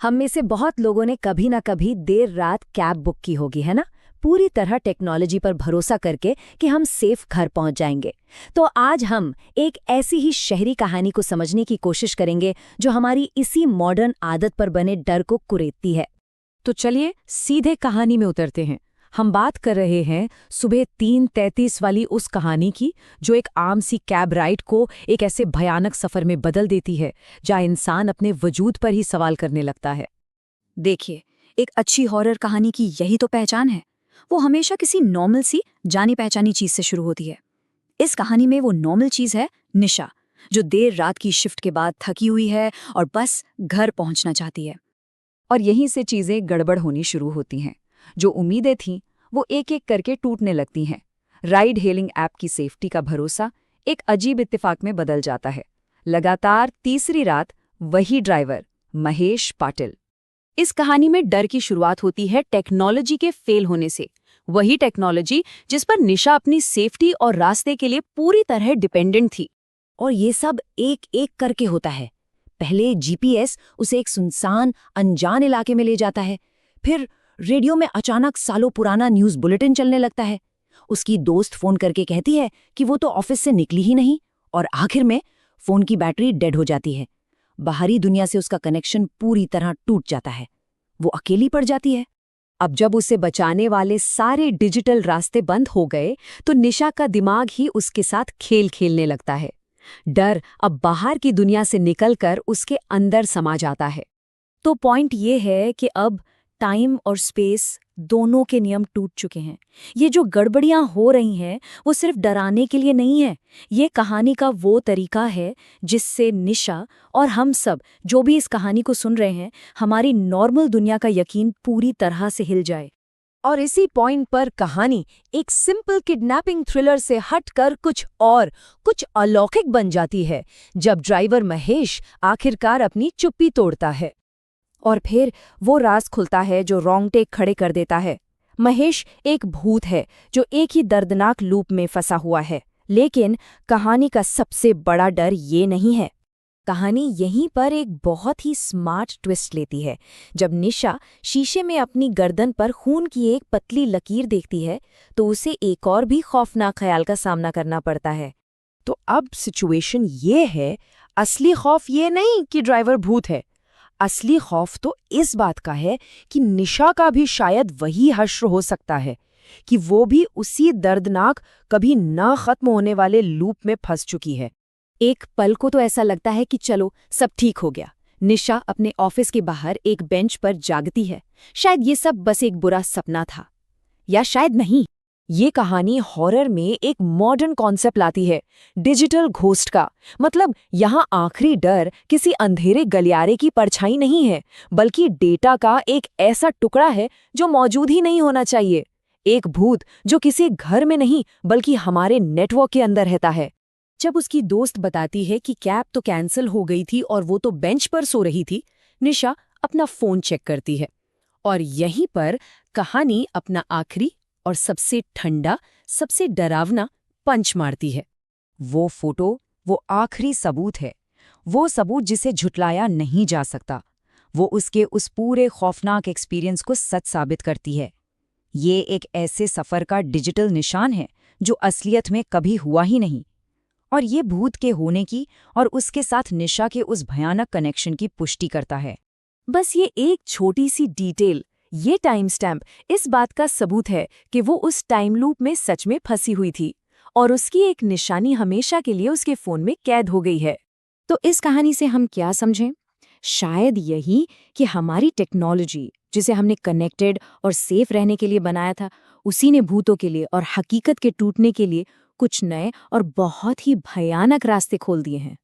हम में से बहुत लोगों ने कभी ना कभी देर रात कैब बुक की होगी, है ना? पूरी तरह टेक्नोलॉजी पर भरोसा करके कि हम सेफ घर पहुंच जाएंगे। तो आज हम एक ऐसी ही शहरी कहानी को समझने की कोशिश करेंगे जो हमारी इसी मॉडर्न आदत पर बने डर को कुरेदती है। तो चलिए सीधे कहानी में उतरते हैं। हम बात कर रहे हैं सुबह 3:33 वाली उस कहानी की जो एक आम सी कैब राइड को एक ऐसे भयानक सफर में बदल देती है जहाँ इंसान अपने वजूद पर ही सवाल करने लगता है। देखिए, एक अच्छी हॉरर कहानी की यही तो पहचान है। वो हमेशा किसी नॉर्मल सी जानी पहचानी चीज से शुरू होती है। इस कहानी में वो नॉर्मल चीज है निशा, जो देर रात की शिफ्ट के बाद थकी हुई है और बस घर पहुंचना चाहती है। और यहीं से चीजें गड़बड़ होनी शुरू होती हैं। जो उम्मीदें थीं वो एक एक करके टूटने लगती हैं। राइड हेलिंग ऐप की सेफ्टी का भरोसा एक अजीब इत्तेफाक में बदल जाता है। लगातार तीसरी रात वही ड्राइवर महेश पाटिल। इस कहानी में डर की शुरुआत होती है टेक्नोलॉजी के फेल होने से। वही टेक्नोलॉजी जिस पर निशा अपनी सेफ्टी और रास्ते के लिए पूरी तरह डिपेंडेंट थी। और ये सब एक एक करके होता है। पहले जीपीएस उसे एक सुनसान अनजान इलाके में ले जाता है। फिर रेडियो में अचानक सालों पुराना न्यूज़ बुलेटिन चलने लगता है। उसकी दोस्त फोन करके कहती है कि वो तो ऑफिस से निकली ही नहीं। और आखिर में फोन की बैटरी डेड हो जाती है। बाहरी दुनिया से उसका कनेक्शन पूरी तरह टूट जाता है। वो अकेली पड़ जाती है। अब जब उसे बचाने वाले सारे डिजिटल रास्ते बंद हो गए तो निशा का दिमाग ही उसके साथ खेल खेलने लगता है। डर अब बाहर की दुनिया से निकलकर उसके अंदर समा जाता है। तो पॉइंट ये है कि अब टाइम और स्पेस दोनों के नियम टूट चुके हैं। ये जो गड़बड़ियां हो रही हैं वो सिर्फ डराने के लिए नहीं है। ये कहानी का वो तरीका है जिससे निशा और हम सब जो भी इस कहानी को सुन रहे हैं, हमारी नॉर्मल दुनिया का यकीन पूरी तरह से हिल जाए। और इसी पॉइंट पर कहानी एक सिंपल किडनैपिंग थ्रिलर से हटकर कुछ अलौकिक बन जाती है जब ड्राइवर महेश आखिरकार अपनी चुप्पी तोड़ता है। और फिर वो राज खुलता है जो रोंगटे खड़े कर देता है। महेश एक भूत है जो एक ही दर्दनाक लूप में फंसा हुआ है। लेकिन कहानी का सबसे बड़ा डर ये नहीं है। कहानी यहीं पर एक बहुत ही स्मार्ट ट्विस्ट लेती है। जब निशा शीशे में अपनी गर्दन पर खून की एक पतली लकीर देखती है तो उसे एक और भी खौफनाक ख्याल का सामना करना पड़ता है। तो अब सिचुएशन ये है, असली खौफ ये नहीं कि ड्राइवर भूत है। असली खौफ तो इस बात का है कि निशा का भी शायद वही हश्र हो सकता है, कि वो भी उसी दर्दनाक कभी न खत्म होने वाले लूप में फंस चुकी है। एक पल को तो ऐसा लगता है कि चलो सब ठीक हो गया। निशा अपने ऑफिस के बाहर एक बेंच पर जागती है। शायद ये सब बस एक बुरा सपना था, या शायद नहीं। ये कहानी हॉरर में एक मॉडर्न कॉन्सेप्ट लाती है, डिजिटल घोस्ट का। मतलब यहाँ आखिरी डर किसी अंधेरे गलियारे की परछाई नहीं है, बल्कि डेटा का एक ऐसा टुकड़ा है जो मौजूद ही नहीं होना चाहिए। एक भूत जो किसी घर में नहीं बल्कि हमारे नेटवर्क के अंदर रहता है। जब उसकी दोस्त बताती है कि कैब तो कैंसिल हो गई थी और वो तो बेंच पर सो रही थी, निशा अपना फोन चेक करती है। और यहीं पर कहानी अपना आखिरी और सबसे ठंडा, सबसे डरावना पंच मारती है। वो फोटो वो आखिरी सबूत है। वो सबूत जिसे झुटलाया नहीं जा सकता। वो उसके उस पूरे खौफनाक एक्सपीरियंस को सच साबित करती है। ये एक ऐसे सफ़र का डिजिटल निशान है जो असलियत में कभी हुआ ही नहीं। और ये भूत के होने की और उसके साथ निशा के उस भयानक कनेक्शन की पुष्टि करता है। बस ये एक छोटी सी डिटेल, ये टाइम स्टैम्प इस बात का सबूत है कि वो उस टाइम लूप में सच में फंसी हुई थी और उसकी एक निशानी हमेशा के लिए उसके फोन में कैद हो गई है। तो इस कहानी से हम क्या समझें? शायद यही कि हमारी टेक्नोलॉजी, जिसे हमने कनेक्टेड और सेफ रहने के लिए बनाया था, उसी ने भूतों के लिए और हकीकत के टूटने के लिए कुछ नए और बहुत ही भयानक रास्ते खोल दिए हैं।